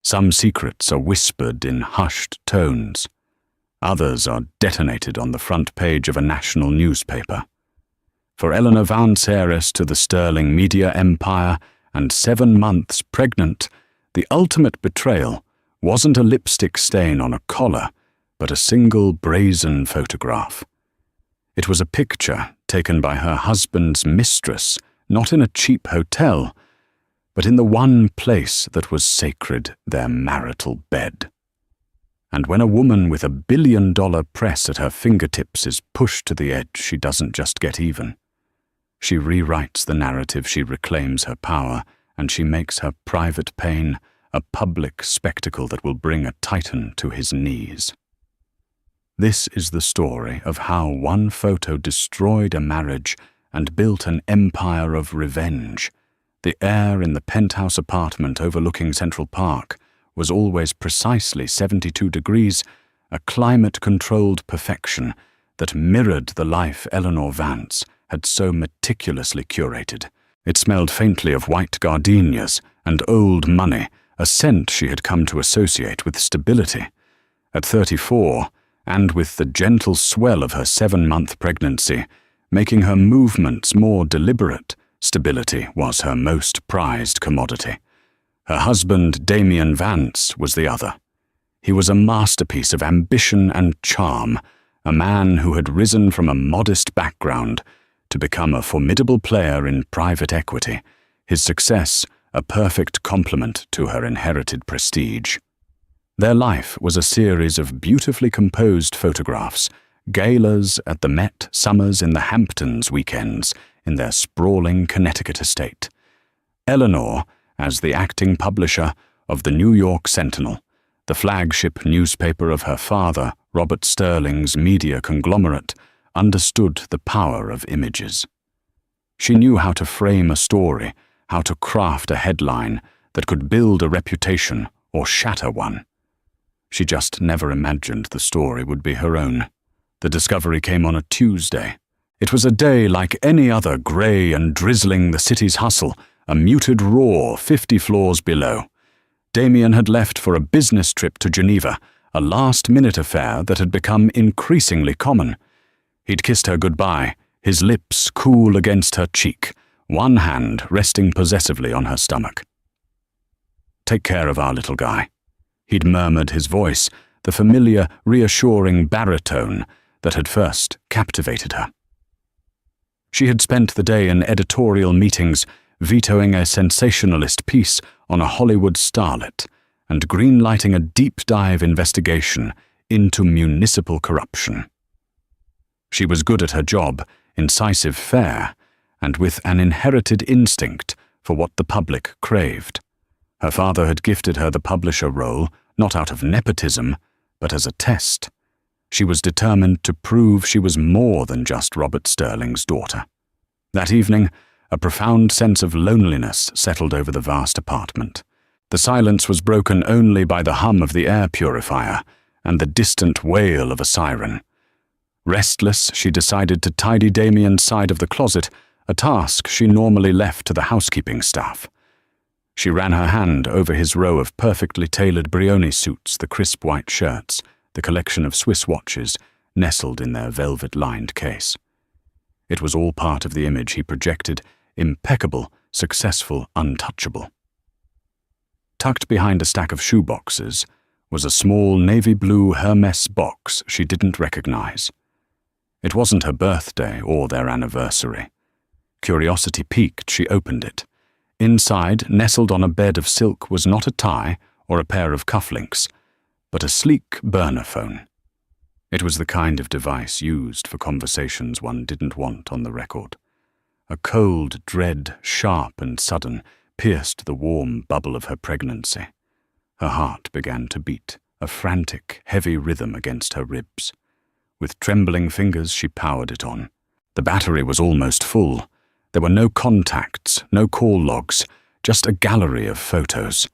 Some secrets are whispered in hushed tones. Others are detonated on the front page of a national newspaper. For Eleanor Vance, heiress to the sterling media empire and 7 months pregnant, the ultimate betrayal wasn't a lipstick stain on a collar, but a single brazen photograph. It was a picture taken by her husband's mistress, not in a cheap hotel, but in the one place that was sacred, their marital bed. And when a woman with $1 billion press at her fingertips is pushed to the edge, she doesn't just get even. She rewrites the narrative, she reclaims her power, and she makes her private pain a public spectacle that will bring a titan to his knees. This is the story of how one photo destroyed a marriage and built an empire of revenge. The air in the penthouse apartment overlooking Central Park was always precisely 72 degrees, a climate-controlled perfection that mirrored the life Eleanor Vance had so meticulously curated. It smelled faintly of white gardenias and old money, a scent she had come to associate with stability. At 34, and with the gentle swell of her 7-month pregnancy, making her movements more deliberate, stability was her most prized commodity. Her husband, Damien Vance, was the other. He was a masterpiece of ambition and charm, a man who had risen from a modest background to become a formidable player in private equity, his success a perfect complement to her inherited prestige. Their life was a series of beautifully composed photographs, galas at the Met, summers in the Hamptons, weekends in their sprawling Connecticut estate. Eleanor, as the acting publisher of the New York Sentinel, the flagship newspaper of her father, Robert Sterling's media conglomerate, understood the power of images. She knew how to frame a story, how to craft a headline that could build a reputation or shatter one. She just never imagined the story would be her own. The discovery came on a Tuesday. It was a day like any other, grey and drizzling the city's hustle, a muted roar 50 floors below. Damien had left for a business trip to Geneva, a last-minute affair that had become increasingly common. He'd kissed her goodbye, his lips cool against her cheek, one hand resting possessively on her stomach. "Take care of our little guy," he'd murmured, his voice, the familiar, reassuring baritone that had first captivated her. She had spent the day in editorial meetings, vetoing a sensationalist piece on a Hollywood starlet and greenlighting a deep-dive investigation into municipal corruption. She was good at her job, incisive, fair, and with an inherited instinct for what the public craved. Her father had gifted her the publisher role, not out of nepotism, but as a test. She was determined to prove she was more than just Robert Sterling's daughter. That evening, a profound sense of loneliness settled over the vast apartment. The silence was broken only by the hum of the air purifier and the distant wail of a siren. Restless, she decided to tidy Damien's side of the closet, a task she normally left to the housekeeping staff. She ran her hand over his row of perfectly tailored Brioni suits, the crisp white shirts, the collection of Swiss watches nestled in their velvet-lined case. It was all part of the image he projected, impeccable, successful, untouchable. Tucked behind a stack of shoeboxes was a small navy blue Hermes box she didn't recognize. It wasn't her birthday or their anniversary. Curiosity piqued, she opened it. Inside, nestled on a bed of silk, was not a tie or a pair of cufflinks, but a sleek burner phone. It was the kind of device used for conversations one didn't want on the record. A cold dread, sharp and sudden, pierced the warm bubble of her pregnancy. Her heart began to beat, a frantic, heavy rhythm against her ribs. With trembling fingers, she powered it on. The battery was almost full. There were no contacts, no call logs, just a gallery of photos.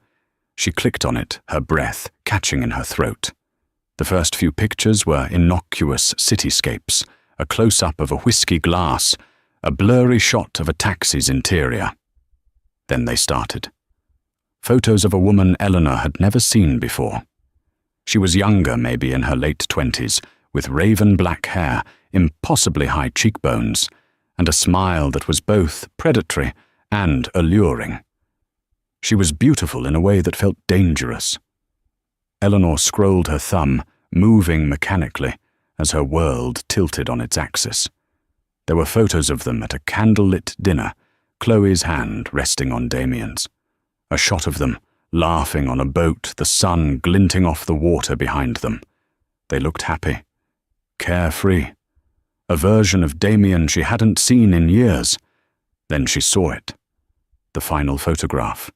She clicked on it, her breath catching in her throat. The first few pictures were innocuous cityscapes, a close-up of a whiskey glass, a blurry shot of a taxi's interior. Then they started. photos of a woman Eleanor had never seen before. She was younger, maybe in her late 20s, with raven black hair, impossibly high cheekbones, and a smile that was both predatory and alluring. She was beautiful in a way that felt dangerous. Eleanor scrolled her thumb, moving mechanically, as her world tilted on its axis. There were photos of them at a candlelit dinner, Chloe's hand resting on Damien's. A shot of them, laughing on a boat, the sun glinting off the water behind them. They looked happy, carefree. A version of Damien she hadn't seen in years. Then she saw it. The final photograph,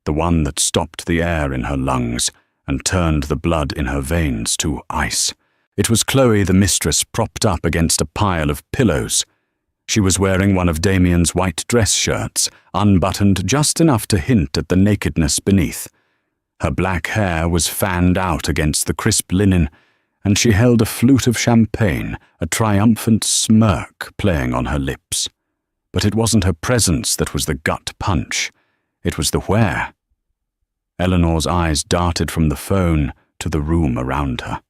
the one that stopped the air in her lungs and turned the blood in her veins to ice. It was Chloe the mistress propped up against a pile of pillows. She was wearing one of Damien's white dress shirts, unbuttoned just enough to hint at the nakedness beneath. Her black hair was fanned out against the crisp linen, and she held a flute of champagne, a triumphant smirk playing on her lips. But it wasn't her presence that was the gut punch. It was the where. Eleanor's eyes darted from the phone to the room around her.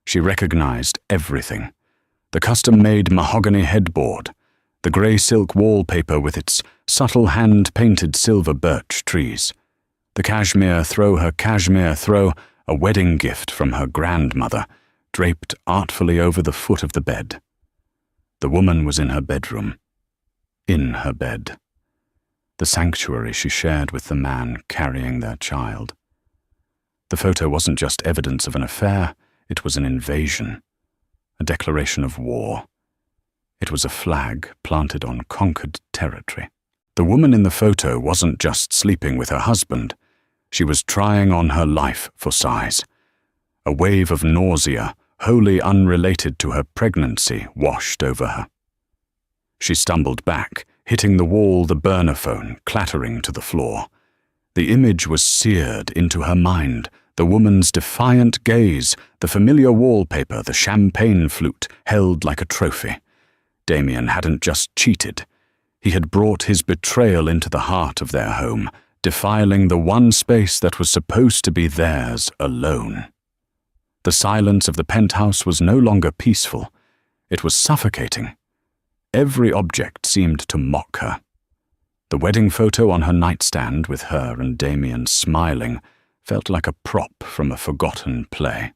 She recognized everything. The custom-made mahogany headboard, the grey silk wallpaper with its subtle hand-painted silver birch trees, the cashmere throw, a wedding gift from her grandmother, draped artfully over the foot of the bed. The woman was in her bedroom. In her bed. The sanctuary she shared with the man carrying their child. The photo wasn't just evidence of an affair, it was an invasion, a declaration of war. It was a flag planted on conquered territory. The woman in the photo wasn't just sleeping with her husband, she was trying on her life for size. A wave of nausea, wholly unrelated to her pregnancy, washed over her. She stumbled back, hitting the wall, the burner phone clattering to the floor. The image was seared into her mind, the woman's defiant gaze, the familiar wallpaper, the champagne flute held like a trophy. Damien hadn't just cheated. He had brought his betrayal into the heart of their home, defiling the one space that was supposed to be theirs alone. The silence of the penthouse was no longer peaceful. It was suffocating. Every object seemed to mock her. The wedding photo on her nightstand with her and Damien smiling felt like a prop from a forgotten play.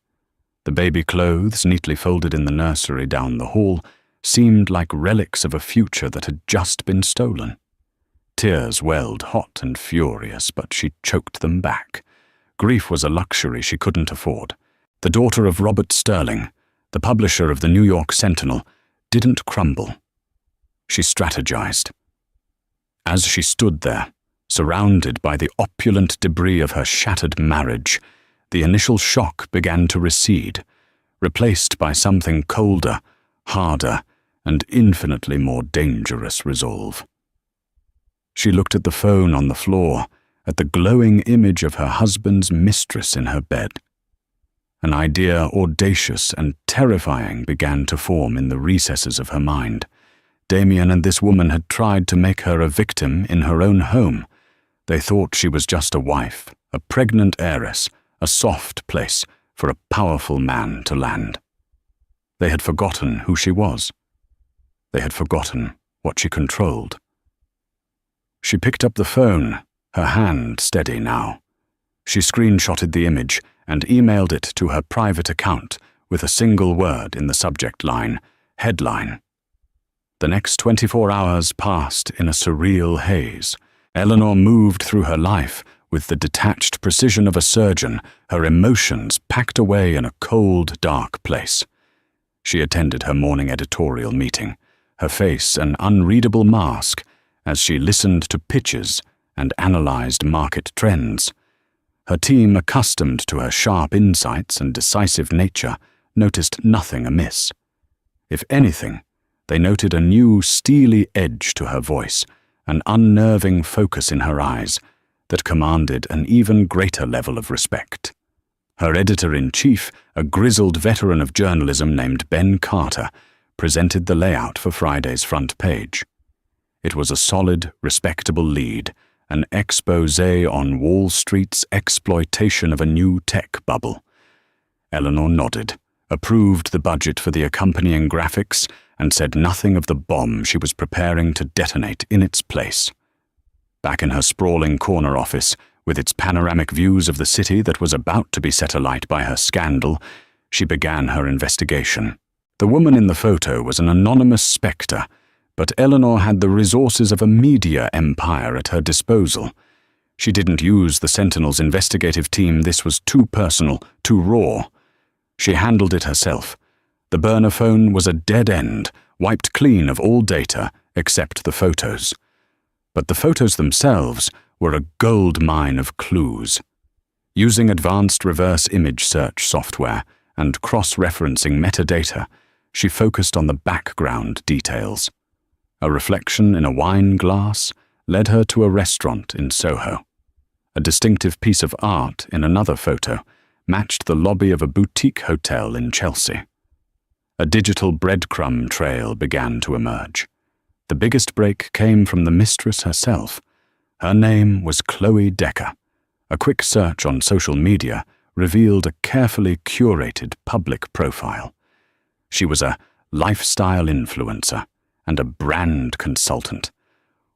The baby clothes, neatly folded in the nursery down the hall, seemed like relics of a future that had just been stolen. Tears welled hot and furious, but she choked them back. Grief was a luxury she couldn't afford. The daughter of Robert Sterling, the publisher of the New York Sentinel, didn't crumble. She strategized. As she stood there, surrounded by the opulent debris of her shattered marriage, the initial shock began to recede, replaced by something colder, harder, and infinitely more dangerous resolve. She looked at the phone on the floor, at the glowing image of her husband's mistress in her bed. An idea audacious and terrifying began to form in the recesses of her mind. Damien and this woman had tried to make her a victim in her own home. They thought she was just a wife, a pregnant heiress, a soft place for a powerful man to land. They had forgotten who she was. They had forgotten what she controlled. She picked up the phone, her hand steady now. She screenshotted the image and emailed it to her private account with a single word in the subject line, headline. The next 24 hours passed in a surreal haze. Eleanor moved through her life with the detached precision of a surgeon, her emotions packed away in a cold, dark place. She attended her morning editorial meeting, her face an unreadable mask as she listened to pitches and analyzed market trends. Her team, accustomed to her sharp insights and decisive nature, noticed nothing amiss. If anything, they noted a new steely edge to her voice, an unnerving focus in her eyes that commanded an even greater level of respect. Her editor-in-chief, a grizzled veteran of journalism named Ben Carter, presented the layout for Friday's front page. It was a solid, respectable lead, an exposé on Wall Street's exploitation of a new tech bubble. Eleanor nodded, approved the budget for the accompanying graphics, and said nothing of the bomb she was preparing to detonate in its place. Back in her sprawling corner office, with its panoramic views of the city that was about to be set alight by her scandal, she began her investigation. The woman in the photo was an anonymous spectre, but Eleanor had the resources of a media empire at her disposal. She didn't use the Sentinel's investigative team. This was too personal, too raw. She handled it herself. The burner phone was a dead end, wiped clean of all data except the photos. But the photos themselves were a gold mine of clues. Using advanced reverse image search software and cross-referencing metadata, she focused on the background details. A reflection in a wine glass led her to a restaurant in Soho. A distinctive piece of art in another photo matched the lobby of a boutique hotel in Chelsea. A digital breadcrumb trail began to emerge. The biggest break came from the mistress herself. Her name was Chloe Decker. A quick search on social media revealed a carefully curated public profile. She was a lifestyle influencer and a brand consultant,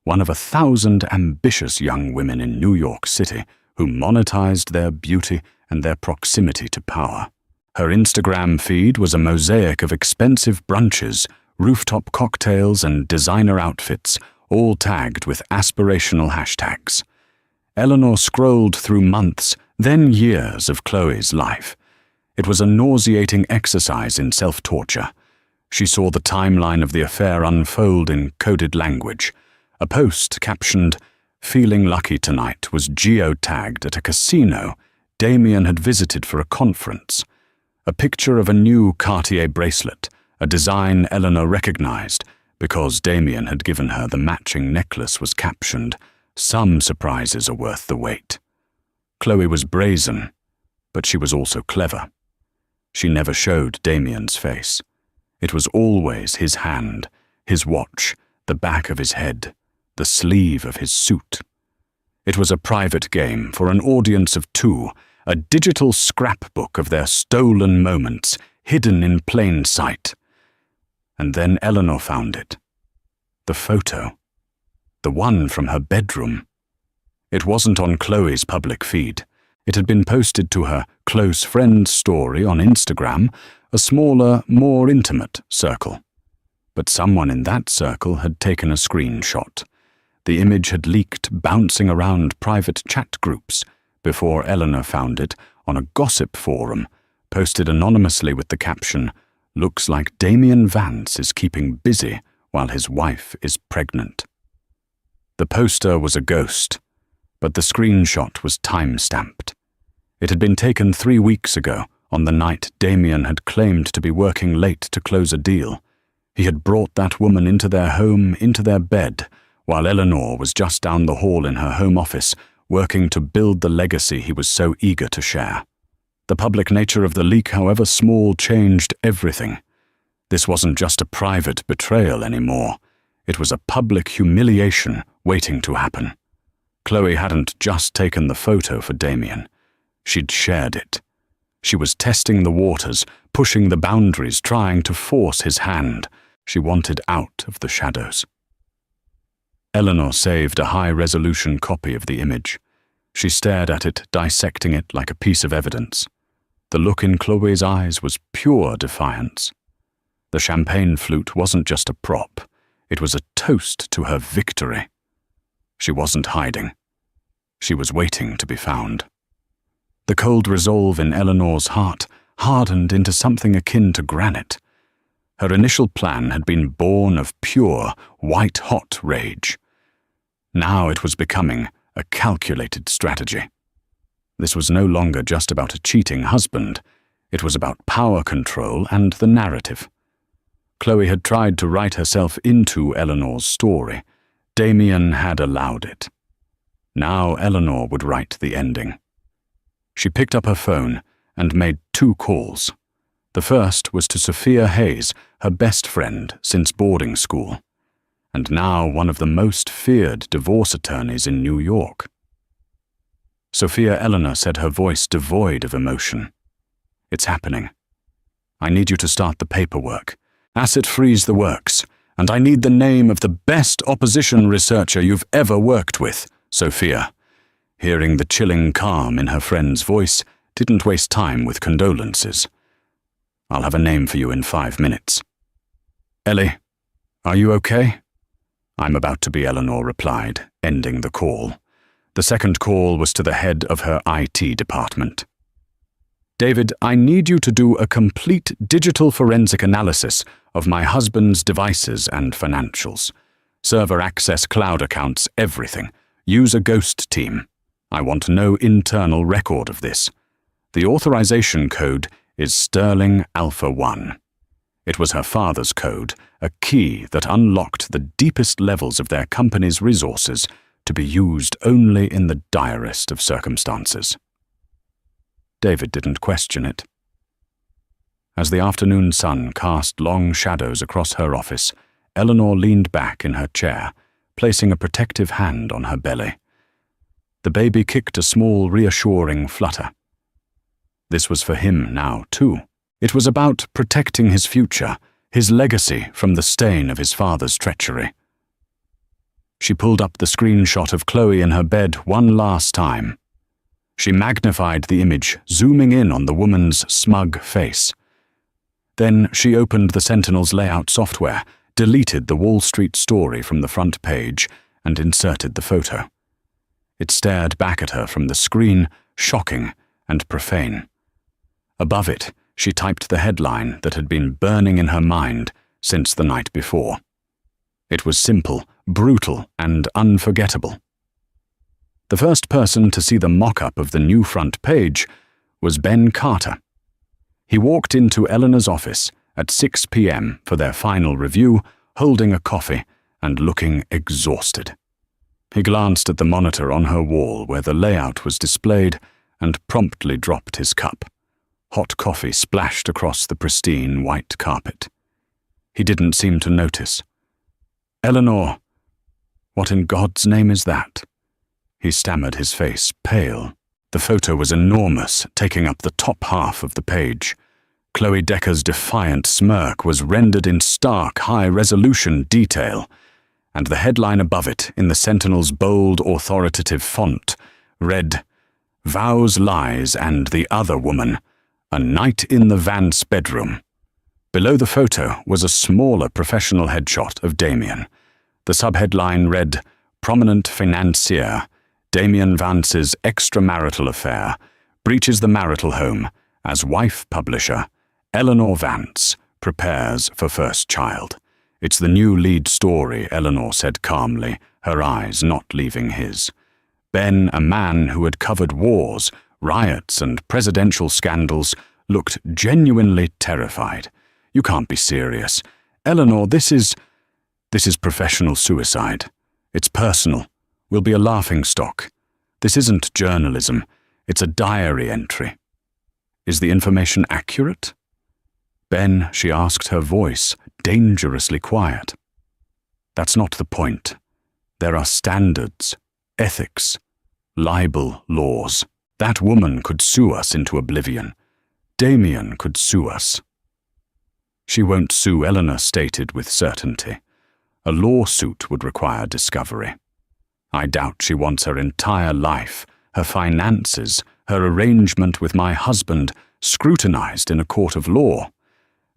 one of 1,000 ambitious young women in New York City who monetized their beauty and their proximity to power. Her Instagram feed was a mosaic of expensive brunches, rooftop cocktails, and designer outfits, all tagged with aspirational hashtags. Eleanor scrolled through months, then years of Chloe's life. It was a nauseating exercise in self-torture. She saw the timeline of the affair unfold in coded language. A post captioned, "Feeling lucky tonight," was geotagged at a casino Damien had visited for a conference. A picture of a new Cartier bracelet, a design Eleanor recognized because Damien had given her the matching necklace, was captioned, "Some surprises are worth the wait." Chloe was brazen, but she was also clever. She never showed Damien's face. It was always his hand, his watch, the back of his head, the sleeve of his suit. It was a private game for an audience of two, a digital scrapbook of their stolen moments, hidden in plain sight. And then Eleanor found it. The photo. The one from her bedroom. It wasn't on Chloe's public feed. It had been posted to her close friend story on Instagram, a smaller, more intimate circle. But someone in that circle had taken a screenshot. The image had leaked, bouncing around private chat groups, before Eleanor found it on a gossip forum, posted anonymously with the caption, "Looks like Damien Vance is keeping busy while his wife is pregnant." The poster was a ghost, but the screenshot was time-stamped. It had been taken 3 weeks ago, on the night Damien had claimed to be working late to close a deal. He had brought that woman into their home, into their bed, while Eleanor was just down the hall in her home office, working to build the legacy he was so eager to share. The public nature of the leak, however small, changed everything. This wasn't just a private betrayal anymore. It was a public humiliation waiting to happen. Chloe hadn't just taken the photo for Damien. She'd shared it. She was testing the waters, pushing the boundaries, trying to force his hand. She wanted out of the shadows. Eleanor saved a high-resolution copy of the image. She stared at it, dissecting it like a piece of evidence. The look in Chloe's eyes was pure defiance. The champagne flute wasn't just a prop. It was a toast to her victory. She wasn't hiding. She was waiting to be found. The cold resolve in Eleanor's heart hardened into something akin to granite. Her initial plan had been born of pure, white-hot rage. Now it was becoming a calculated strategy. This was no longer just about a cheating husband. It was about power control and the narrative. Chloe had tried to write herself into Eleanor's story. Damien had allowed it. Now Eleanor would write the ending. She picked up her phone and made 2 calls. The first was to Sophia Hayes, her best friend since boarding school. and now one of the most feared divorce attorneys in New York. Sophia Eleanor said, her voice devoid of emotion. "It's happening. I need you to start the paperwork. Asset freeze the works, and I need the name of the best opposition researcher you've ever worked with." Sophia, hearing the chilling calm in her friend's voice, didn't waste time with condolences. "I'll have a name for you in 5 minutes. Ellie, are you okay?" "I'm about to be," Eleanor replied, ending the call. The second call was to the head of her IT department. "David, I need you to do a complete digital forensic analysis of my husband's devices and financials. Server access, cloud accounts, everything. Use a ghost team. I want no internal record of this. The authorization code is Sterling Alpha 1. It was her father's code, a key that unlocked the deepest levels of their company's resources to be used only in the direst of circumstances." David didn't question it. As the afternoon sun cast long shadows across her office, Eleanor leaned back in her chair, placing a protective hand on her belly. The baby kicked a small, reassuring flutter. This was for him now, too. It was about protecting his future, his legacy from the stain of his father's treachery. She pulled up the screenshot of Chloe in her bed one last time. She magnified the image, zooming in on the woman's smug face. Then she opened the Sentinel's layout software, deleted the Wall Street story from the front page, and inserted the photo. It stared back at her from the screen, shocking and profane. Above it, she typed the headline that had been burning in her mind since the night before. It was simple, brutal, and unforgettable. The first person to see the mock-up of the new front page was Ben Carter. He walked into Eleanor's office at 6 p.m. for their final review, holding a coffee and looking exhausted. He glanced at the monitor on her wall where the layout was displayed and promptly dropped his cup. Hot coffee splashed across the pristine white carpet. He didn't seem to notice. "Eleanor, what in God's name is that?" He stammered, his face pale. The photo was enormous, taking up the top half of the page. Chloe Decker's defiant smirk was rendered in stark, high-resolution detail, and the headline above it, in the Sentinel's bold, authoritative font, read, "Vows, Lies, and the Other Woman. A Night in the Vance Bedroom." Below the photo was a smaller professional headshot of Damien. The subheadline read, "Prominent Financier. Damien Vance's extramarital affair breaches the marital home as wife publisher. Eleanor Vance prepares for first child." "It's the new lead story," Eleanor said calmly, her eyes not leaving his. Ben, a man who had covered wars, riots, and presidential scandals, looked genuinely terrified. "You can't be serious. Eleanor, this is professional suicide. It's personal. We'll be a laughingstock. This isn't journalism. It's a diary entry." "Is the information accurate?" "Ben," she asked, her voice dangerously quiet. "That's not the point. There are standards, ethics, libel laws. That woman could sue us into oblivion. Damien could sue us." "She won't sue," Eleanor stated with certainty. "A lawsuit would require discovery. I doubt she wants her entire life, her finances, her arrangement with my husband scrutinized in a court of law.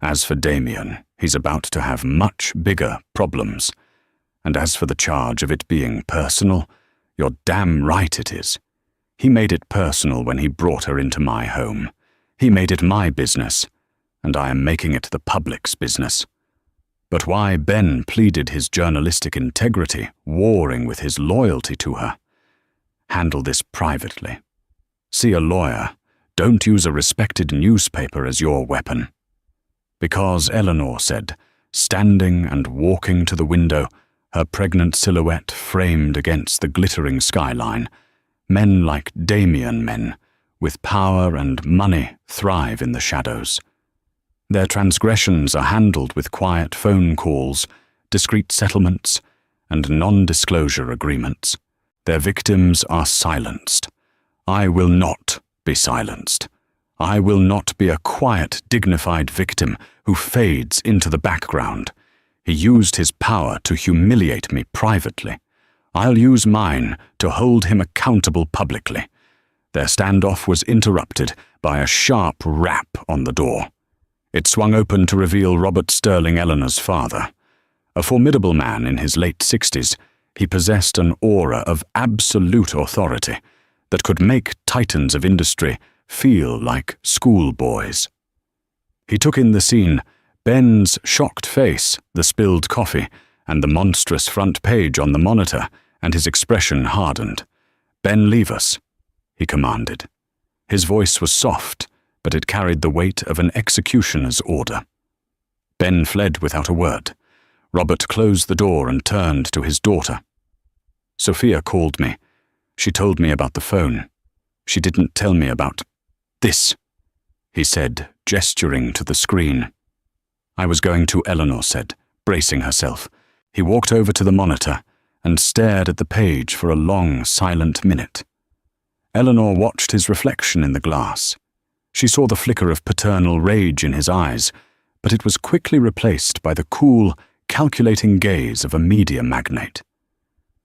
As for Damien, he's about to have much bigger problems. And as for the charge of it being personal, you're damn right it is. He made it personal when he brought her into my home. He made it my business, and I am making it the public's business." But why Ben pleaded his journalistic integrity, warring with his loyalty to her? "Handle this privately. See a lawyer. Don't use a respected newspaper as your weapon." Because, Eleanor said, standing and walking to the window, her pregnant silhouette framed against the glittering skyline, men like Damien men, with power and money, thrive in the shadows. Their transgressions are handled with quiet phone calls, discreet settlements, and non-disclosure agreements. Their victims are silenced. I will not be silenced. I will not be a quiet, dignified victim who fades into the background. He used his power to humiliate me privately. I'll use mine to hold him accountable publicly. Their standoff was interrupted by a sharp rap on the door. It swung open to reveal Robert Sterling Eleanor's father. A formidable man in his late 60s, he possessed an aura of absolute authority that could make titans of industry feel like schoolboys. He took in the scene, Ben's shocked face, the spilled coffee, and the monstrous front page on the monitor, and his expression hardened. "Ben, leave us," he commanded. His voice was soft, but it carried the weight of an executioner's order. Ben fled without a word. Robert closed the door and turned to his daughter. "Sophia called me. She told me about the phone. She didn't tell me about this," he said, gesturing to the screen. "I was going to," Eleanor said, bracing herself. He walked over to the monitor and stared at the page for a long, silent minute. Eleanor watched his reflection in the glass. She saw the flicker of paternal rage in his eyes, but it was quickly replaced by the cool, calculating gaze of a media magnate.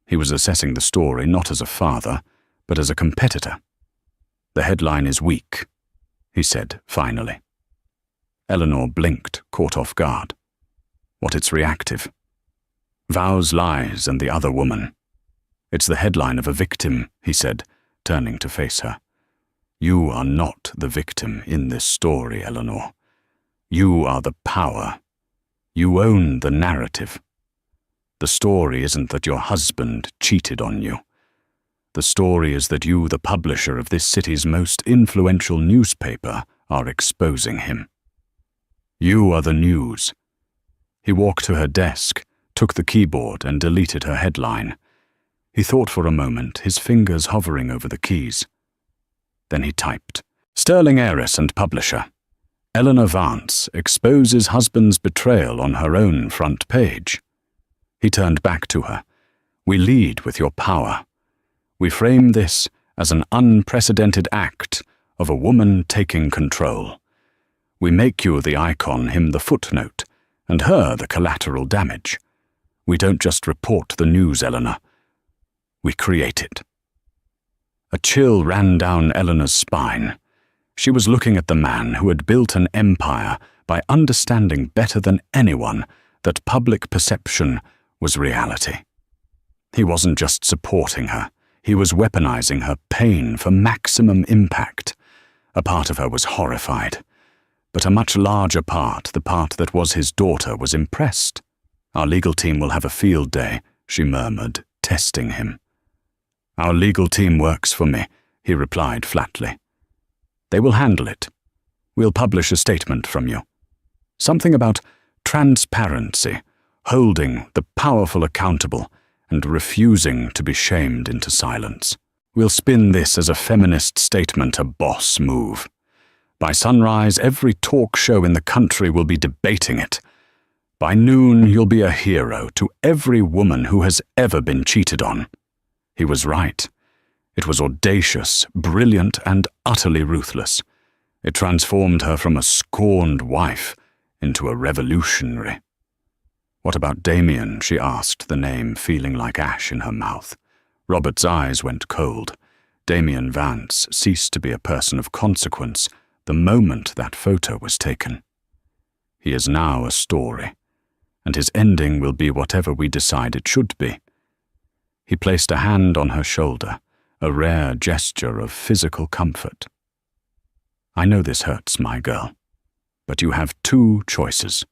He was assessing the story not as a father, but as a competitor. "The headline is weak," he said finally. Eleanor blinked, caught off guard. "What, it's reactive?" "Vows, lies, and the other woman." "It's the headline of a victim," he said, turning to face her. "You are not the victim in this story, Eleanor. You are the power. You own the narrative. The story isn't that your husband cheated on you. The story is that you, the publisher of this city's most influential newspaper, are exposing him. You are the news." He walked to her desk, took the keyboard and deleted her headline. He thought for a moment, his fingers hovering over the keys. Then he typed, "Sterling heiress and publisher. Eleanor Vance exposes husband's betrayal on her own front page." He turned back to her. "We lead with your power. We frame this as an unprecedented act of a woman taking control. We make you the icon, him the footnote, and her the collateral damage. We don't just report the news, Eleanor. We create it." A chill ran down Eleanor's spine. She was looking at the man who had built an empire by understanding better than anyone that public perception was reality. He wasn't just supporting her. He was weaponizing her pain for maximum impact. A part of her was horrified, but a much larger part, the part that was his daughter, was impressed. "Our legal team will have a field day," she murmured, testing him. "Our legal team works for me," he replied flatly. "They will handle it. We'll publish a statement from you. Something about transparency, holding the powerful accountable, and refusing to be shamed into silence. We'll spin this as a feminist statement, a boss move. By sunrise, every talk show in the country will be debating it. By noon, you'll be a hero to every woman who has ever been cheated on." He was right. It was audacious, brilliant, and utterly ruthless. It transformed her from a scorned wife into a revolutionary. "What about Damien?" she asked, the name feeling like ash in her mouth. Robert's eyes went cold. Damien Vance ceased to be a person of consequence the moment that photo was taken. He is now a story, and his ending will be whatever we decide it should be. He placed a hand on her shoulder, a rare gesture of physical comfort. "I know this hurts, my girl, but you have two choices.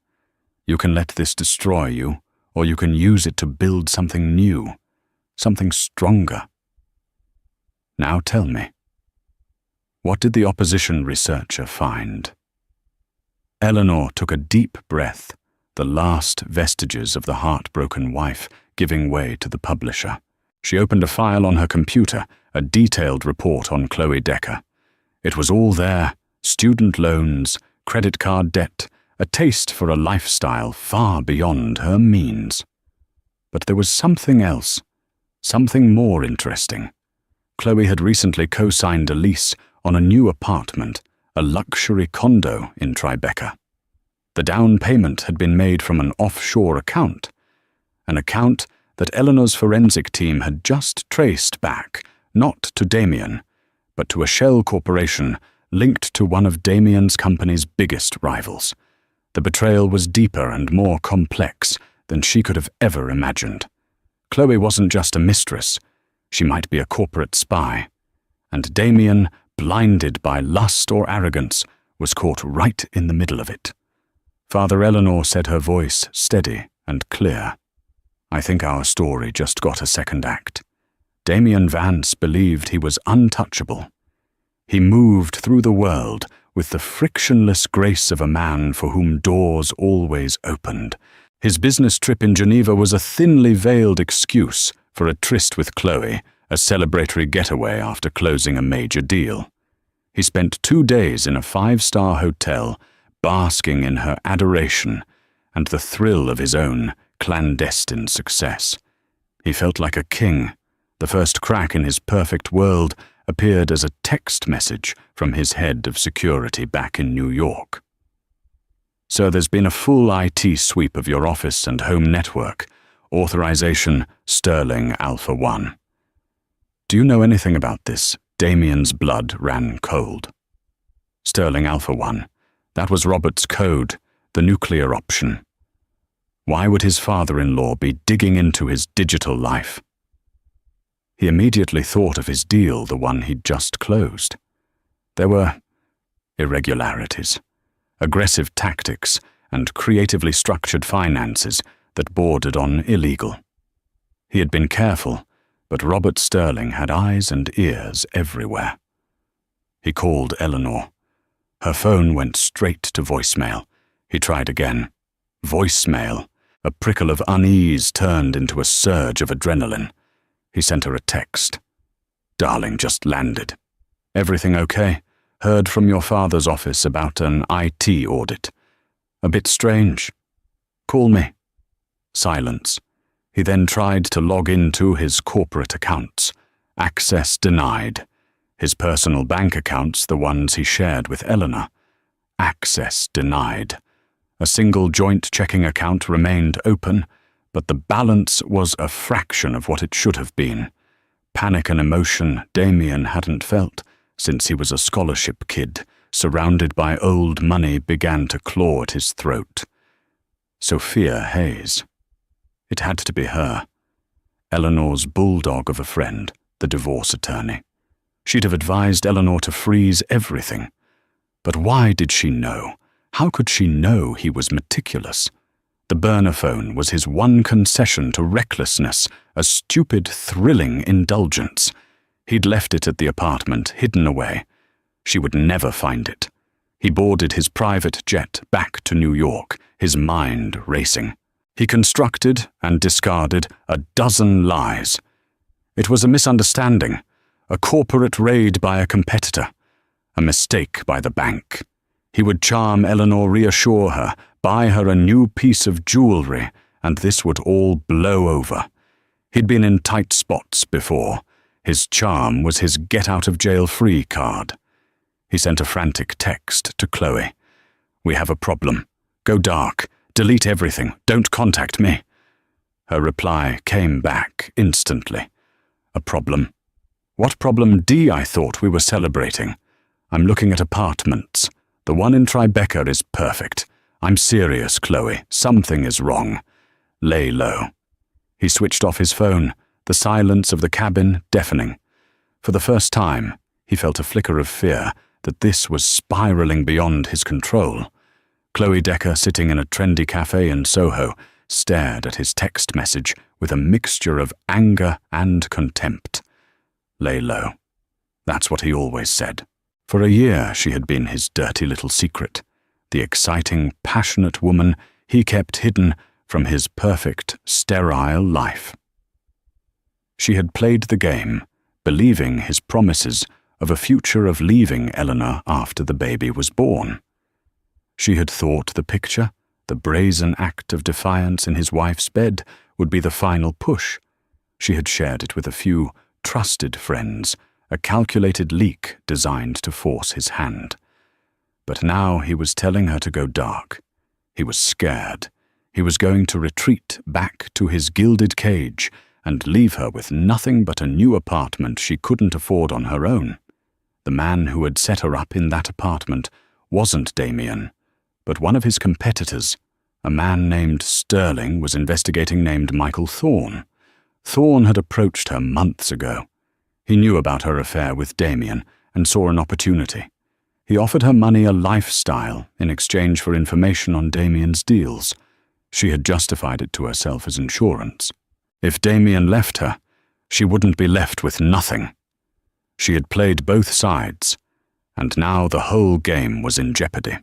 You can let this destroy you, or you can use it to build something new, something stronger. Now tell me, what did the opposition researcher find?" Eleanor took a deep breath, the last vestiges of the heartbroken wife giving way to the publisher. She opened a file on her computer, a detailed report on Chloe Decker. It was all there: student loans, credit card debt, a taste for a lifestyle far beyond her means. But there was something else, something more interesting. Chloe had recently co-signed a lease on a new apartment, a luxury condo in Tribeca. The down payment had been made from an offshore account, an account that Eleanor's forensic team had just traced back, not to Damien, but to a shell corporation linked to one of Damien's company's biggest rivals. The betrayal was deeper and more complex than she could have ever imagined. Chloe wasn't just a mistress, she might be a corporate spy. And Damien, blinded by lust or arrogance, was caught right in the middle of it. Father Eleanor said, her voice steady and clear. I think our story just got a second act. Damien Vance believed he was untouchable. He moved through the world with the frictionless grace of a man for whom doors always opened. His business trip in Geneva was a thinly veiled excuse for a tryst with Chloe, a celebratory getaway after closing a major deal. He spent 2 days in a 5-star hotel, basking in her adoration and the thrill of his own clandestine success. He felt like a king. The first crack in his perfect world appeared as a text message from his head of security back in New York. So there's been a full IT sweep of your office and home network. Authorization Sterling Alpha 1. Do you know anything about this? Damien's blood ran cold. Sterling Alpha 1. That was Robert's code, the nuclear option. Why would his father-in-law be digging into his digital life? He immediately thought of his deal, the one he'd just closed. There were irregularities, aggressive tactics, and creatively structured finances that bordered on illegal. He had been careful, but Robert Sterling had eyes and ears everywhere. He called Eleanor. Her phone went straight to voicemail. He tried again. Voicemail. A prickle of unease turned into a surge of adrenaline. He sent her a text. Darling, just landed. Everything okay? Heard from your father's office about an IT audit. A bit strange. Call me. Silence. He then tried to log into his corporate accounts. Access denied. His personal bank accounts, the ones he shared with Eleanor. Access denied. A single joint checking account remained open, but the balance was a fraction of what it should have been. Panic and emotion Damien hadn't felt since he was a scholarship kid, surrounded by old money, began to claw at his throat. Sophia Hayes. It had to be her. Eleanor's bulldog of a friend, the divorce attorney. She'd have advised Eleanor to freeze everything. But why did she know? How could she know he was meticulous? The burner phone was his one concession to recklessness, a stupid, thrilling indulgence. He'd left it at the apartment, hidden away. She would never find it. He boarded his private jet back to New York, his mind racing. He constructed and discarded a dozen lies. It was a misunderstanding, a corporate raid by a competitor, a mistake by the bank. He would charm Eleanor, reassure her, buy her a new piece of jewelry, and this would all blow over. He'd been in tight spots before. His charm was his get-out-of-jail-free card. He sent a frantic text to Chloe. We have a problem. Go dark. Delete everything. Don't contact me. Her reply came back instantly. A problem. What problem D I thought we were celebrating? I'm looking at apartments. The one in Tribeca is perfect. I'm serious, Chloe. Something is wrong. Lay low. He switched off his phone, the silence of the cabin deafening. For the first time, he felt a flicker of fear that this was spiraling beyond his control. Chloe Decker, sitting in a trendy cafe in Soho, stared at his text message with a mixture of anger and contempt. Lay low. That's what he always said. For a year she had been his dirty little secret, the exciting, passionate woman he kept hidden from his perfect, sterile life. She had played the game, believing his promises of a future of leaving Eleanor after the baby was born. She had thought the picture, the brazen act of defiance in his wife's bed, would be the final push. She had shared it with a few trusted friends, a calculated leak designed to force his hand. But now he was telling her to go dark. He was scared. He was going to retreat back to his gilded cage and leave her with nothing but a new apartment she couldn't afford on her own. The man who had set her up in that apartment wasn't Damien, but one of his competitors. A man named Sterling was investigating named Michael Thorne. Thorne had approached her months ago. He knew about her affair with Damien and saw an opportunity. He offered her money, a lifestyle, in exchange for information on Damien's deals. She had justified it to herself as insurance. If Damien left her, she wouldn't be left with nothing. She had played both sides, and now the whole game was in jeopardy.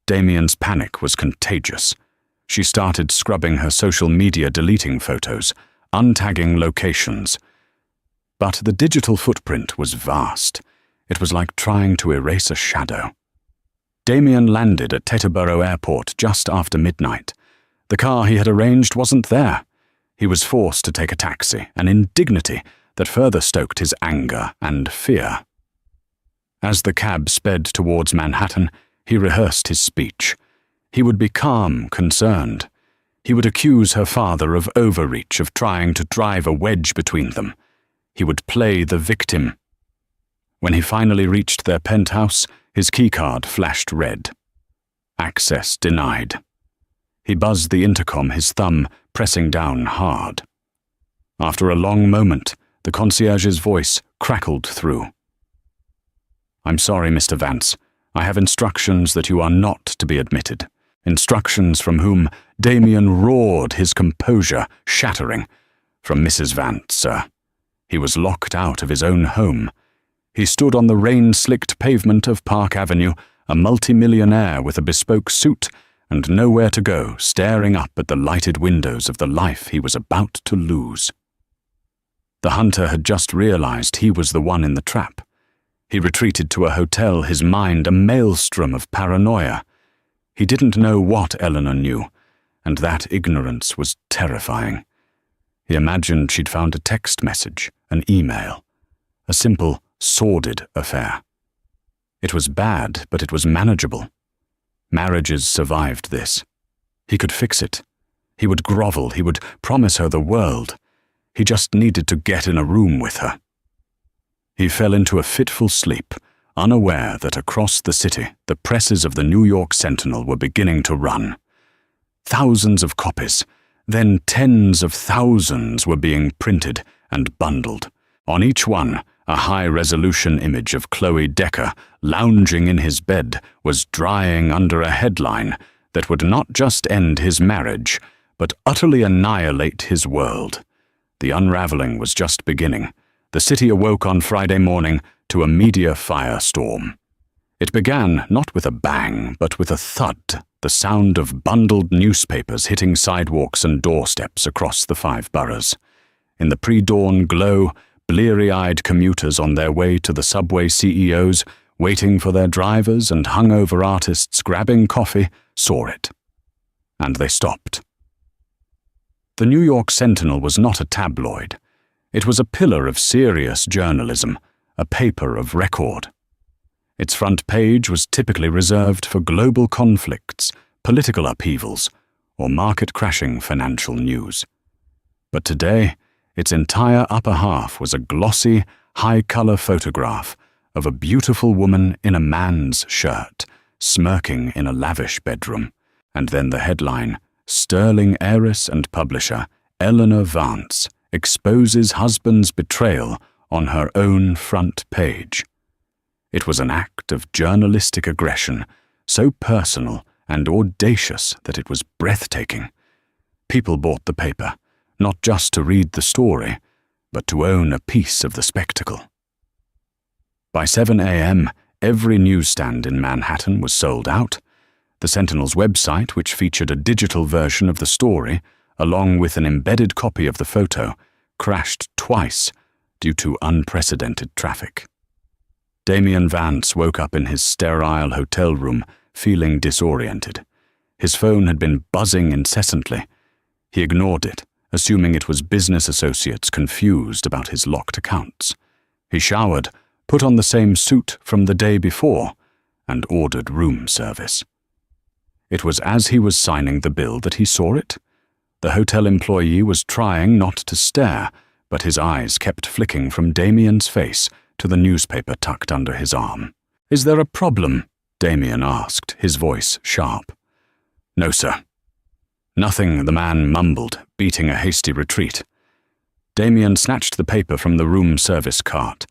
Damien's panic was contagious. She started scrubbing her social media, deleting photos, untagging locations. But the digital footprint was vast. It was like trying to erase a shadow. Damien landed at Teterboro Airport just after midnight. The car he had arranged wasn't there. He was forced to take a taxi, an indignity that further stoked his anger and fear. As the cab sped towards Manhattan, he rehearsed his speech. He would be calm, concerned. He would accuse her father of overreach, of trying to drive a wedge between them. He would play the victim. When he finally reached their penthouse, his keycard flashed red. Access denied. He buzzed the intercom, his thumb pressing down hard. After a long moment, the concierge's voice crackled through. "I'm sorry, Mr. Vance. I have instructions that you are not to be admitted. Instructions from whom?" Damien roared, his composure shattering. "From Mrs. Vance, sir." He was locked out of his own home. He stood on the rain-slicked pavement of Park Avenue, a multimillionaire with a bespoke suit and nowhere to go, staring up at the lighted windows of the life he was about to lose. The hunter had just realized he was the one in the trap. He retreated to a hotel, his mind a maelstrom of paranoia. He didn't know what Eleanor knew, and that ignorance was terrifying. He imagined she'd found a text message, an email, a simple, sordid affair. It was bad, but it was manageable. Marriages survived this. He could fix it. He would grovel, he would promise her the world. He just needed to get in a room with her. He fell into a fitful sleep, unaware that across the city the presses of the New York Sentinel were beginning to run. Thousands of copies, then tens of thousands were being printed and bundled. On each one, a high-resolution image of Chloe Decker, lounging in his bed, was drying under a headline that would not just end his marriage, but utterly annihilate his world. The unraveling was just beginning. The city awoke on Friday morning to a media firestorm. It began not with a bang, but with a thud, the sound of bundled newspapers hitting sidewalks and doorsteps across the 5 boroughs. In the pre-dawn glow, bleary-eyed commuters on their way to the subway CEOs, waiting for their drivers, and hungover artists grabbing coffee, saw it. And they stopped. The New York Sentinel was not a tabloid. It was a pillar of serious journalism, a paper of record. Its front page was typically reserved for global conflicts, political upheavals, or market-crashing financial news. But today, its entire upper half was a glossy, high-color photograph of a beautiful woman in a man's shirt, smirking in a lavish bedroom, and then the headline, "Sterling heiress and publisher Eleanor Vance exposes husband's betrayal on her own front page." It was an act of journalistic aggression, so personal and audacious that it was breathtaking. People bought the paper, not just to read the story, but to own a piece of the spectacle. By 7 a.m., every newsstand in Manhattan was sold out. The Sentinel's website, which featured a digital version of the story, along with an embedded copy of the photo, crashed twice due to unprecedented traffic. Damien Vance woke up in his sterile hotel room, feeling disoriented. His phone had been buzzing incessantly. He ignored it, assuming it was business associates confused about his locked accounts. He showered, put on the same suit from the day before, and ordered room service. It was as he was signing the bill that he saw it. The hotel employee was trying not to stare, but his eyes kept flicking from Damien's face to the newspaper tucked under his arm. "Is there a problem?" Damien asked, his voice sharp. "No, sir." "Nothing," the man mumbled, beating a hasty retreat. Damien snatched the paper from the room service cart.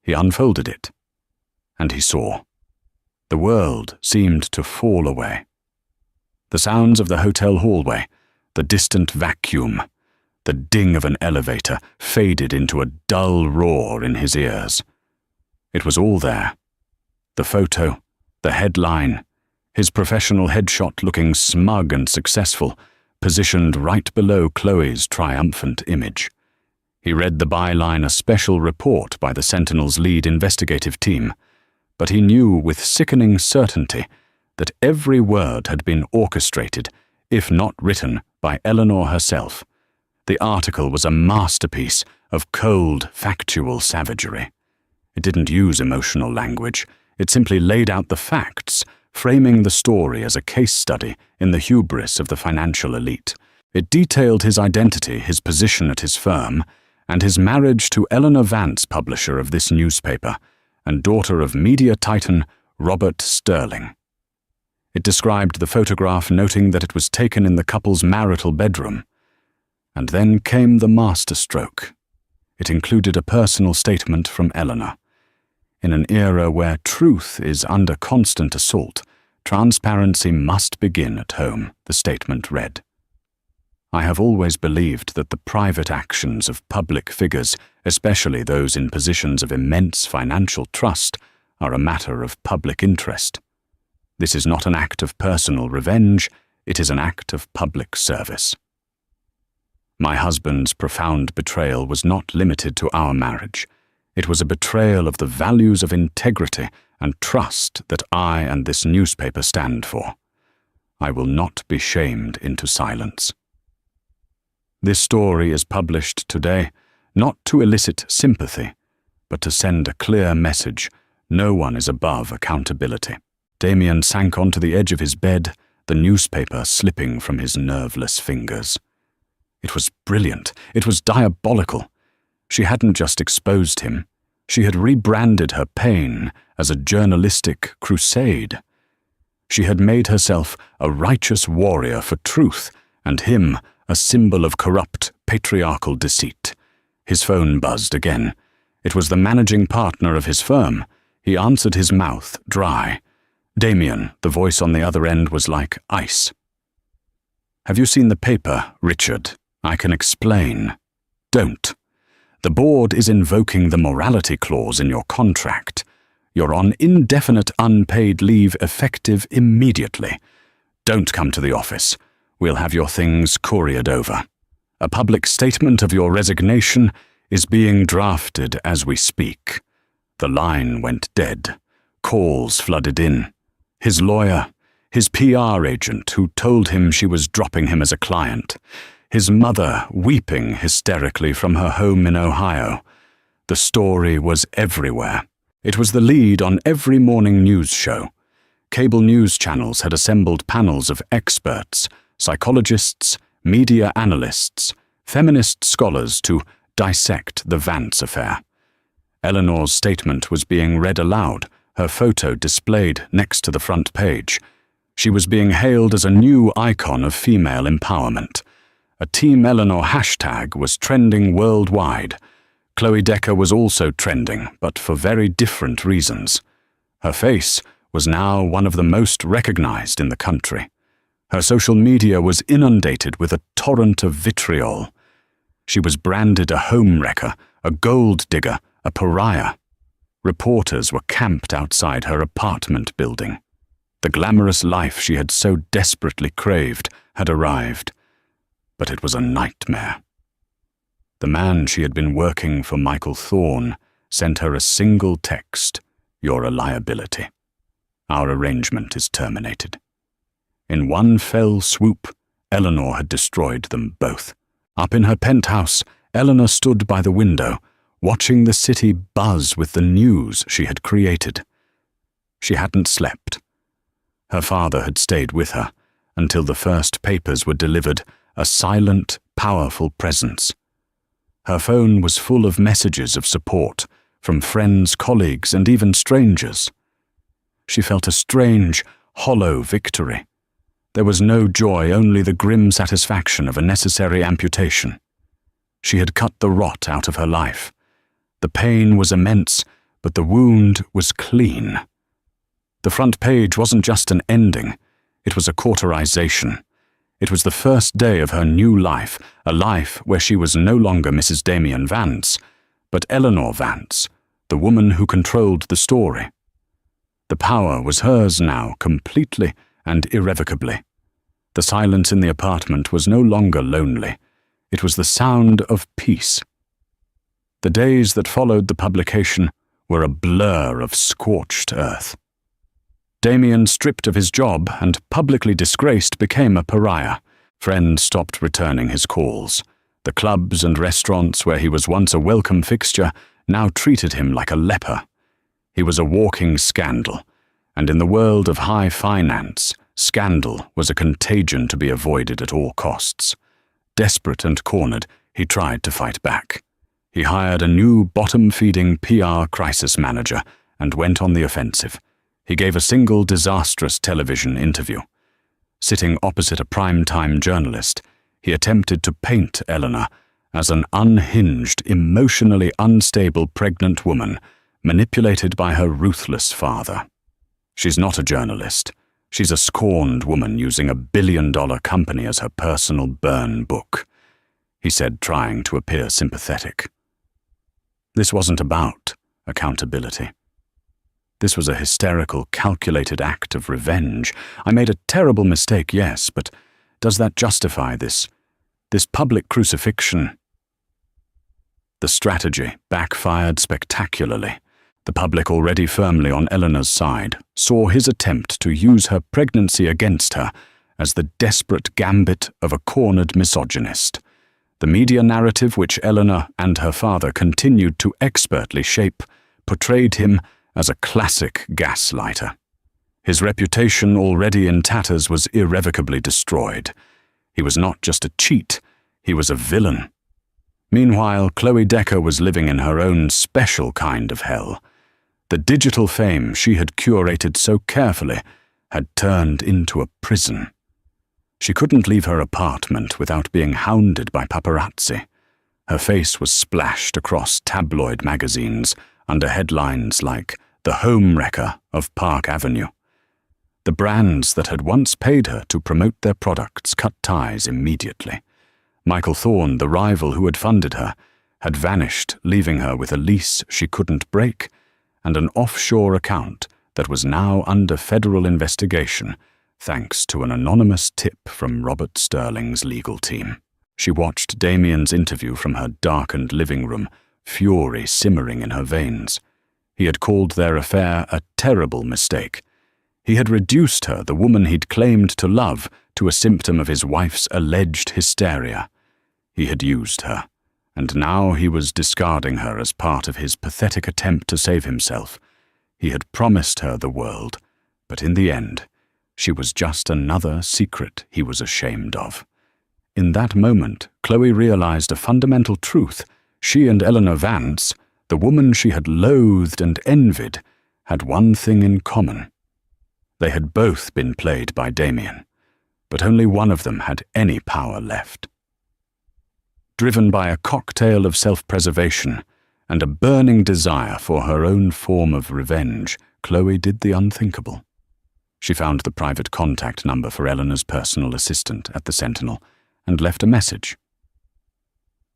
He unfolded it, and he saw. The world seemed to fall away. The sounds of the hotel hallway, the distant vacuum, the ding of an elevator faded into a dull roar in his ears. It was all there. The photo, the headline, his professional headshot looking smug and successful, positioned right below Chloe's triumphant image. He read the byline, a special report by the Sentinel's lead investigative team, but he knew with sickening certainty that every word had been orchestrated, if not written, by Eleanor herself. The article was a masterpiece of cold, factual savagery. It didn't use emotional language. It simply laid out the facts, framing the story as a case study in the hubris of the financial elite. It detailed his identity, his position at his firm, and his marriage to Eleanor Vance, publisher of this newspaper, and daughter of media titan Robert Sterling. It described the photograph, noting that it was taken in the couple's marital bedroom. And then came the masterstroke. It included a personal statement from Eleanor. In an era where truth is under constant assault, transparency must begin at home, the statement read. "I have always believed that the private actions of public figures, especially those in positions of immense financial trust, are a matter of public interest. This is not an act of personal revenge, it is an act of public service. My husband's profound betrayal was not limited to our marriage. It was a betrayal of the values of integrity and trust that I and this newspaper stand for. I will not be shamed into silence." This story is published today, not to elicit sympathy, but to send a clear message: no one is above accountability. Damien sank onto the edge of his bed, the newspaper slipping from his nerveless fingers. It was brilliant. It was diabolical. She hadn't just exposed him. She had rebranded her pain as a journalistic crusade. She had made herself a righteous warrior for truth, and him a symbol of corrupt, patriarchal deceit. His phone buzzed again. It was the managing partner of his firm. He answered, his mouth dry. Damien, the voice on the other end, was like ice. "Have you seen the paper, Richard? I can explain." "Don't. The board is invoking the morality clause in your contract. You're on indefinite unpaid leave effective immediately. Don't come to the office. We'll have your things couriered over. A public statement of your resignation is being drafted as we speak." The line went dead. Calls flooded in. His lawyer, his PR agent who told him she was dropping him as a client, his mother weeping hysterically from her home in Ohio. The story was everywhere. It was the lead on every morning news show. Cable news channels had assembled panels of experts, psychologists, media analysts, feminist scholars to dissect the Vance affair. Eleanor's statement was being read aloud, her photo displayed next to the front page. She was being hailed as a new icon of female empowerment. A Team Eleanor hashtag was trending worldwide. Chloe Decker was also trending, but for very different reasons. Her face was now one of the most recognized in the country. Her social media was inundated with a torrent of vitriol. She was branded a homewrecker, a gold digger, a pariah. Reporters were camped outside her apartment building. The glamorous life she had so desperately craved had arrived, but it was a nightmare. The man she had been working for, Michael Thorne, sent her a single text: "You're a liability. Our arrangement is terminated." In one fell swoop, Eleanor had destroyed them both. Up in her penthouse, Eleanor stood by the window, watching the city buzz with the news she had created. She hadn't slept. Her father had stayed with her until the first papers were delivered, a silent, powerful presence. Her phone was full of messages of support from friends, colleagues, and even strangers. She felt a strange, hollow victory. There was no joy, only the grim satisfaction of a necessary amputation. She had cut the rot out of her life. The pain was immense, but the wound was clean. The front page wasn't just an ending, it was a cauterization. It was the first day of her new life, a life where she was no longer Mrs. Damien Vance, but Eleanor Vance, the woman who controlled the story. The power was hers now, completely and irrevocably. The silence in the apartment was no longer lonely. It was the sound of peace. The days that followed the publication were a blur of scorched earth. Damien, stripped of his job and publicly disgraced, became a pariah. Friends stopped returning his calls. The clubs and restaurants where he was once a welcome fixture now treated him like a leper. He was a walking scandal, and in the world of high finance, scandal was a contagion to be avoided at all costs. Desperate and cornered, he tried to fight back. He hired a new bottom-feeding PR crisis manager and went on the offensive. He gave a single disastrous television interview. Sitting opposite a prime-time journalist, he attempted to paint Eleanor as an unhinged, emotionally unstable pregnant woman manipulated by her ruthless father. She's not a journalist. She's a scorned woman using a billion-dollar company as her personal burn book, he said, trying to appear sympathetic. This wasn't about accountability. This was a hysterical, calculated act of revenge. I made a terrible mistake, yes, but does that justify this public crucifixion? The strategy backfired spectacularly. The public, already firmly on Eleanor's side, saw his attempt to use her pregnancy against her as the desperate gambit of a cornered misogynist. The media narrative which Eleanor and her father continued to expertly shape portrayed him as a classic gaslighter. His reputation, already in tatters, was irrevocably destroyed. He was not just a cheat, he was a villain. Meanwhile, Chloe Decker was living in her own special kind of hell. The digital fame she had curated so carefully had turned into a prison. She couldn't leave her apartment without being hounded by paparazzi. Her face was splashed across tabloid magazines under headlines like "The Home Wrecker of Park Avenue." The brands that had once paid her to promote their products cut ties immediately. Michael Thorne, the rival who had funded her, had vanished, leaving her with a lease she couldn't break and an offshore account that was now under federal investigation, thanks to an anonymous tip from Robert Sterling's legal team. She watched Damien's interview from her darkened living room, fury simmering in her veins. He had called their affair a terrible mistake. He had reduced her, the woman he'd claimed to love, to a symptom of his wife's alleged hysteria. He had used her, and now he was discarding her as part of his pathetic attempt to save himself. He had promised her the world, but in the end, she was just another secret he was ashamed of. In that moment, Chloe realized a fundamental truth. She and Eleanor Vance, the woman she had loathed and envied, had one thing in common. They had both been played by Damien, but only one of them had any power left. Driven by a cocktail of self-preservation and a burning desire for her own form of revenge, Chloe did the unthinkable. She found the private contact number for Eleanor's personal assistant at the Sentinel and left a message.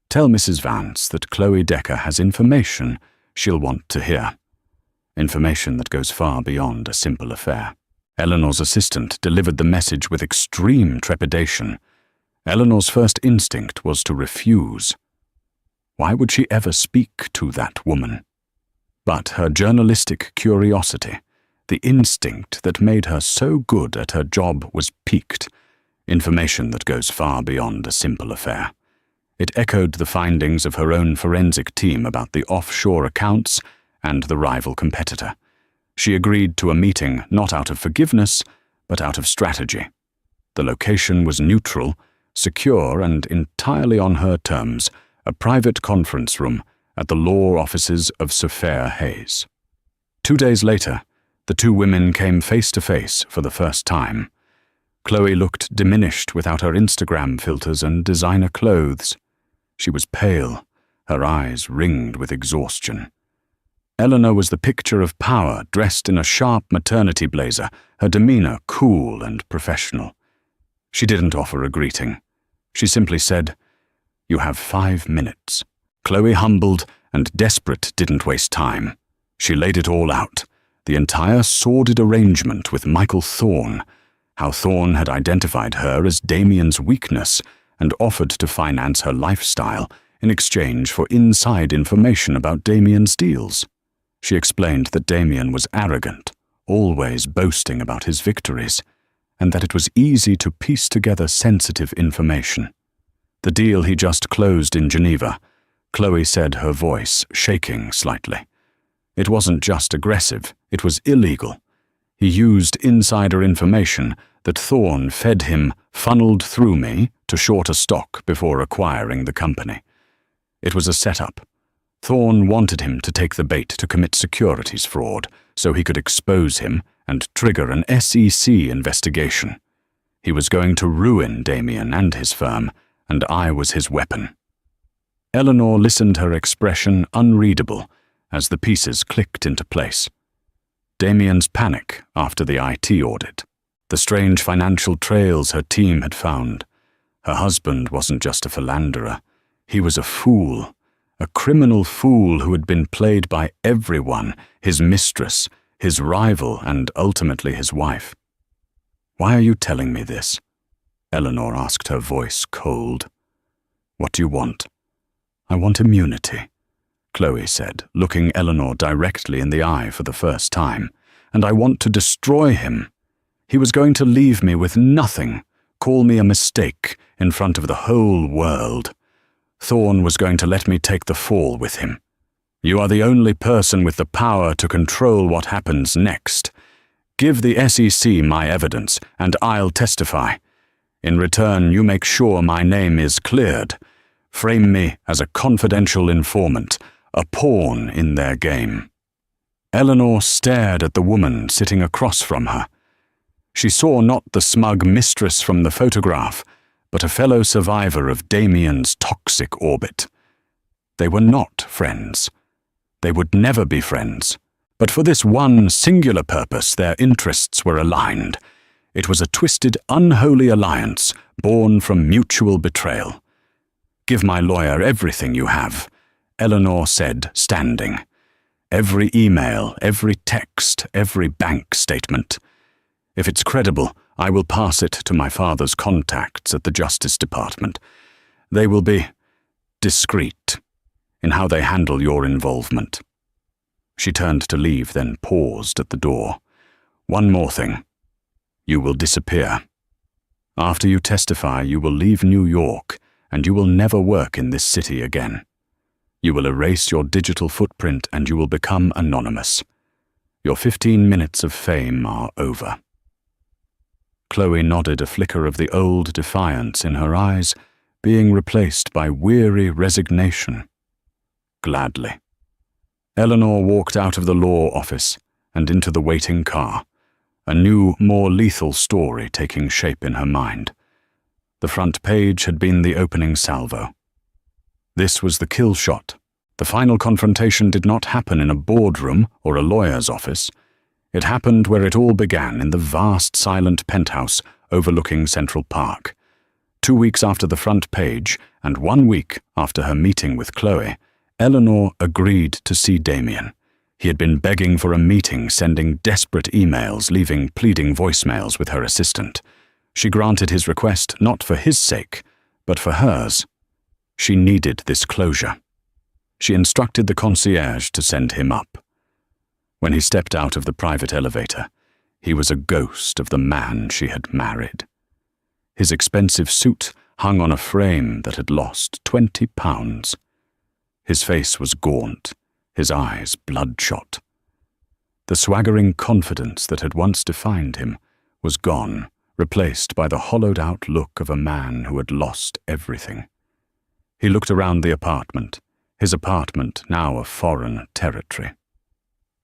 "Tell Mrs. Vance that Chloe Decker has information she'll want to hear. Information that goes far beyond a simple affair." Eleanor's assistant delivered the message with extreme trepidation. Eleanor's first instinct was to refuse. Why would she ever speak to that woman? But her journalistic curiosity, the instinct that made her so good at her job, was piqued. Information that goes far beyond a simple affair. It echoed the findings of her own forensic team about the offshore accounts and the rival competitor. She agreed to a meeting not out of forgiveness, but out of strategy. The location was neutral, secure, and entirely on her terms, a private conference room at the law offices of Sophia Hayes. 2 days later, the two women came face to face for the first time. Chloe looked diminished without her Instagram filters and designer clothes. She was pale, her eyes ringed with exhaustion. Eleanor was the picture of power, dressed in a sharp maternity blazer, her demeanor cool and professional. She didn't offer a greeting. She simply said, "You have 5 minutes." Chloe, humbled and desperate, didn't waste time. She laid it all out, the entire sordid arrangement with Michael Thorne, how Thorne had identified her as Damien's weakness and offered to finance her lifestyle in exchange for inside information about Damien's deals. She explained that Damien was arrogant, always boasting about his victories, and that it was easy to piece together sensitive information. The deal he just closed in Geneva, Chloe said, her voice shaking slightly. It wasn't just aggressive, it was illegal. He used insider information that Thorne fed him, funneled through me, to short a stock before acquiring the company. It was a setup. Thorne wanted him to take the bait to commit securities fraud, so he could expose him and trigger an SEC investigation. He was going to ruin Damien and his firm, and I was his weapon. Eleanor listened, her expression unreadable, as the pieces clicked into place. Damien's panic after the IT audit, the strange financial trails her team had found. Her husband wasn't just a philanderer. He was a fool, a criminal fool who had been played by everyone, his mistress, his rival, and ultimately his wife. "Why are you telling me this?" Eleanor asked, her voice cold. "What do you want?" "I want immunity," Chloe said, looking Eleanor directly in the eye for the first time. "And I want to destroy him. He was going to leave me with nothing, call me a mistake in front of the whole world. Thorne was going to let me take the fall with him. You are the only person with the power to control what happens next. Give the SEC my evidence, and I'll testify. In return, you make sure my name is cleared. Frame me as a confidential informant, a pawn in their game." Eleanor stared at the woman sitting across from her. She saw not the smug mistress from the photograph, but a fellow survivor of Damien's toxic orbit. They were not friends. They would never be friends. But for this one singular purpose, their interests were aligned. It was a twisted, unholy alliance born from mutual betrayal. "Give my lawyer everything you have," Eleanor said, standing. "Every email, every text, every bank statement. If it's credible, I will pass it to my father's contacts at the Justice Department. They will be discreet in how they handle your involvement." She turned to leave, then paused at the door. "One more thing. You will disappear. After you testify, you will leave New York, and you will never work in this city again. You will erase your digital footprint, and you will become anonymous. Your 15 minutes of fame are over." Chloe nodded, a flicker of the old defiance in her eyes, being replaced by weary resignation. "Gladly." Eleanor walked out of the law office and into the waiting car, a new, more lethal story taking shape in her mind. The front page had been the opening salvo. This was the kill shot. The final confrontation did not happen in a boardroom or a lawyer's office. It happened where it all began, in the vast, silent penthouse overlooking Central Park. 2 weeks after the front page, and 1 week after her meeting with Chloe, Eleanor agreed to see Damien. He had been begging for a meeting, sending desperate emails, leaving pleading voicemails with her assistant. She granted his request not for his sake, but for hers. She needed this closure. She instructed the concierge to send him up. When he stepped out of the private elevator, he was a ghost of the man she had married. His expensive suit, hung on a frame that had lost 20 pounds. His face was gaunt, his eyes bloodshot. The swaggering confidence that had once defined him was gone, replaced by the hollowed-out look of a man who had lost everything. He looked around the apartment, his apartment now a foreign territory.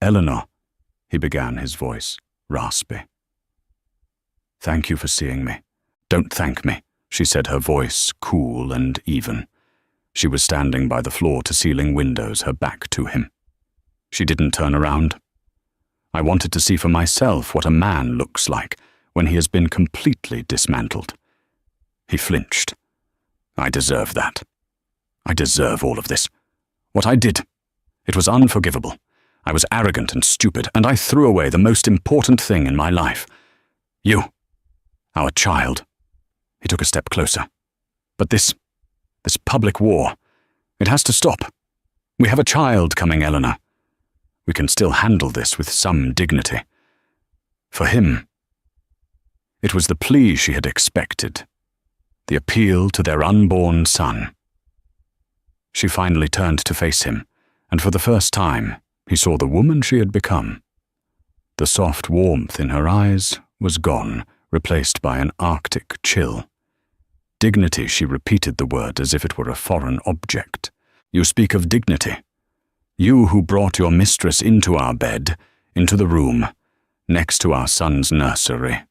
"Eleanor," he began, his voice raspy. "Thank you for seeing me." "Don't thank me," she said, her voice cool and even. She was standing by the floor-to-ceiling windows, her back to him. She didn't turn around. "I wanted to see for myself what a man looks like when he has been completely dismantled." He flinched. "I deserve that. I deserve all of this. What I did. It was unforgivable. I was arrogant and stupid, and I threw away the most important thing in my life. You. Our child." He took a step closer. "But this public war, it has to stop. We have a child coming, Eleanor. We can still handle this with some dignity. For him." It was the plea she had expected, the appeal to their unborn son. She finally turned to face him, and for the first time, he saw the woman she had become. The soft warmth in her eyes was gone, replaced by an arctic chill. Dignity, she repeated the word as if it were a foreign object. "You speak of dignity. You who brought your mistress into our bed, into the room, next to our son's nursery.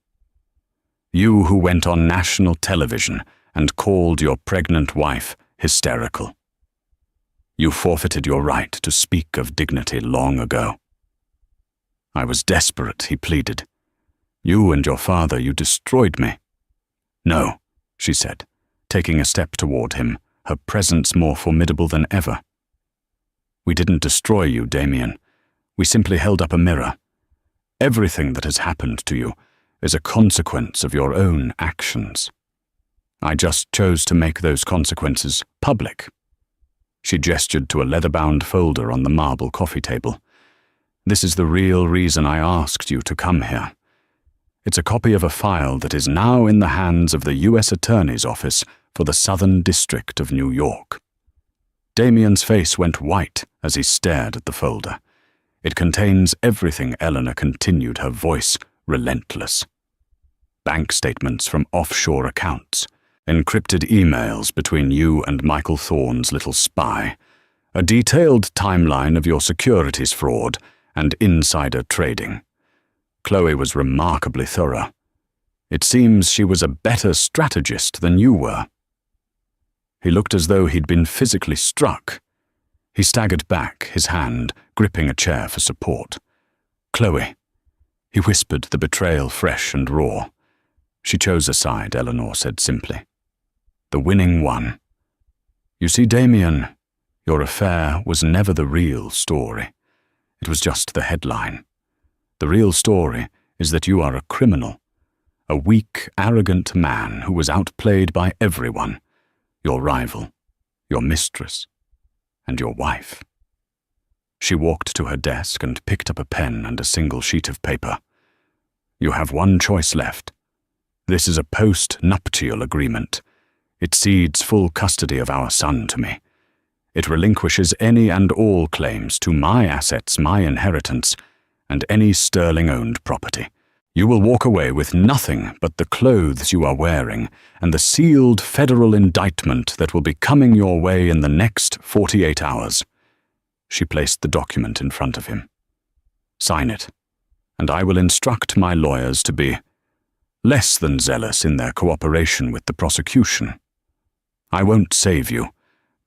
You who went on national television and called your pregnant wife hysterical. You forfeited your right to speak of dignity long ago." "I was desperate," he pleaded. "You and your father, you destroyed me." "No," she said, taking a step toward him, her presence more formidable than ever. "We didn't destroy you, Damien. We simply held up a mirror. Everything that has happened to you is a consequence of your own actions. I just chose to make those consequences public." She gestured to a leather-bound folder on the marble coffee table. "This is the real reason I asked you to come here. It's a copy of a file that is now in the hands of the U.S. Attorney's Office for the Southern District of New York." Damien's face went white as he stared at the folder. "It contains everything," Eleanor continued, her voice relentless. "Bank statements from offshore accounts, encrypted emails between you and Michael Thorne's little spy, a detailed timeline of your securities fraud and insider trading. Chloe was remarkably thorough. It seems she was a better strategist than you were." He looked as though he'd been physically struck. He staggered back, his hand gripping a chair for support. "Chloe," he whispered, the betrayal fresh and raw. "She chose a side," Eleanor said simply. "The winning one. You see, Damien, your affair was never the real story. It was just the headline. The real story is that you are a criminal, a weak, arrogant man who was outplayed by everyone, your rival, your mistress, and your wife." She walked to her desk and picked up a pen and a single sheet of paper. "You have one choice left. This is a post-nuptial agreement. It cedes full custody of our son to me. It relinquishes any and all claims to my assets, my inheritance, and any Sterling-owned property. You will walk away with nothing but the clothes you are wearing and the sealed federal indictment that will be coming your way in the next 48 hours. She placed the document in front of him. "Sign it, and I will instruct my lawyers to be less than zealous in their cooperation with the prosecution. I won't save you,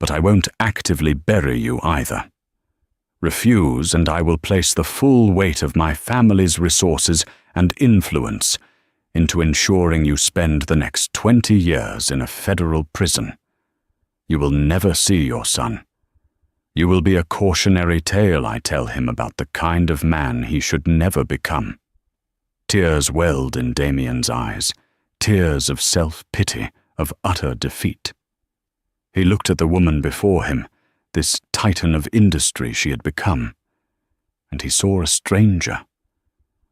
but I won't actively bury you either. Refuse, and I will place the full weight of my family's resources and influence into ensuring you spend the next 20 years in a federal prison. You will never see your son. You will be a cautionary tale, I tell him, about the kind of man he should never become." Tears welled in Damien's eyes, tears of self-pity, of utter defeat. He looked at the woman before him, this titan of industry she had become, and he saw a stranger.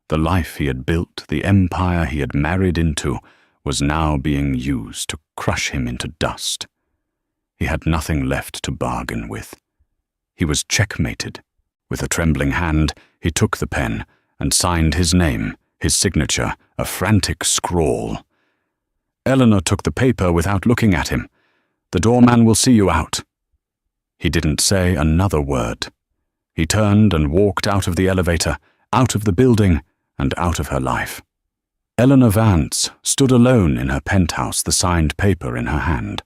The life he had built, the empire he had married into, was now being used to crush him into dust. He had nothing left to bargain with. He was checkmated. With a trembling hand, he took the pen and signed his name, his signature, a frantic scrawl. Eleanor took the paper without looking at him. "The doorman will see you out." He didn't say another word. He turned and walked out of the elevator, out of the building, and out of her life. Eleanor Vance stood alone in her penthouse, the signed paper in her hand.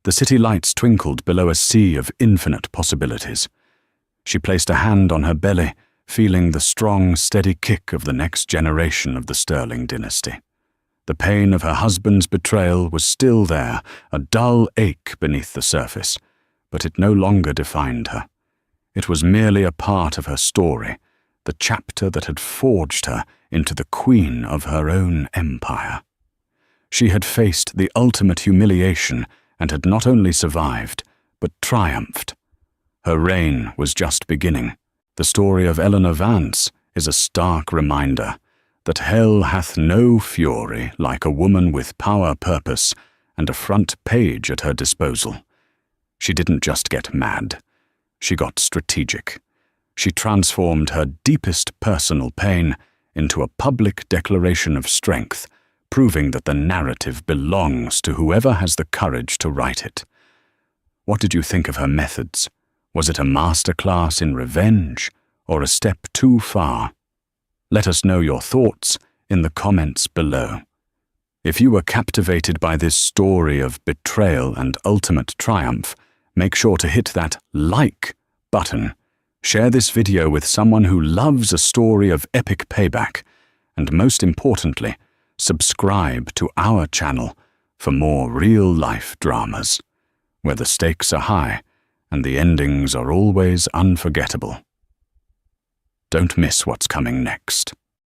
The city lights twinkled below a sea of infinite possibilities. She placed a hand on her belly, feeling the strong, steady kick of the next generation of the Sterling dynasty. The pain of her husband's betrayal was still there, a dull ache beneath the surface, but it no longer defined her. It was merely a part of her story, the chapter that had forged her into the queen of her own empire. She had faced the ultimate humiliation and had not only survived, but triumphed. Her reign was just beginning. The story of Eleanor Vance is a stark reminder that hell hath no fury like a woman with power, purpose, and a front page at her disposal. She didn't just get mad. She got strategic. She transformed her deepest personal pain into a public declaration of strength, proving that the narrative belongs to whoever has the courage to write it. What did you think of her methods? Was it a masterclass in revenge, or a step too far? Let us know your thoughts in the comments below. If you were captivated by this story of betrayal and ultimate triumph, make sure to hit that like button. Share this video with someone who loves a story of epic payback, and most importantly, subscribe to our channel for more real-life dramas, where the stakes are high and the endings are always unforgettable. Don't miss what's coming next.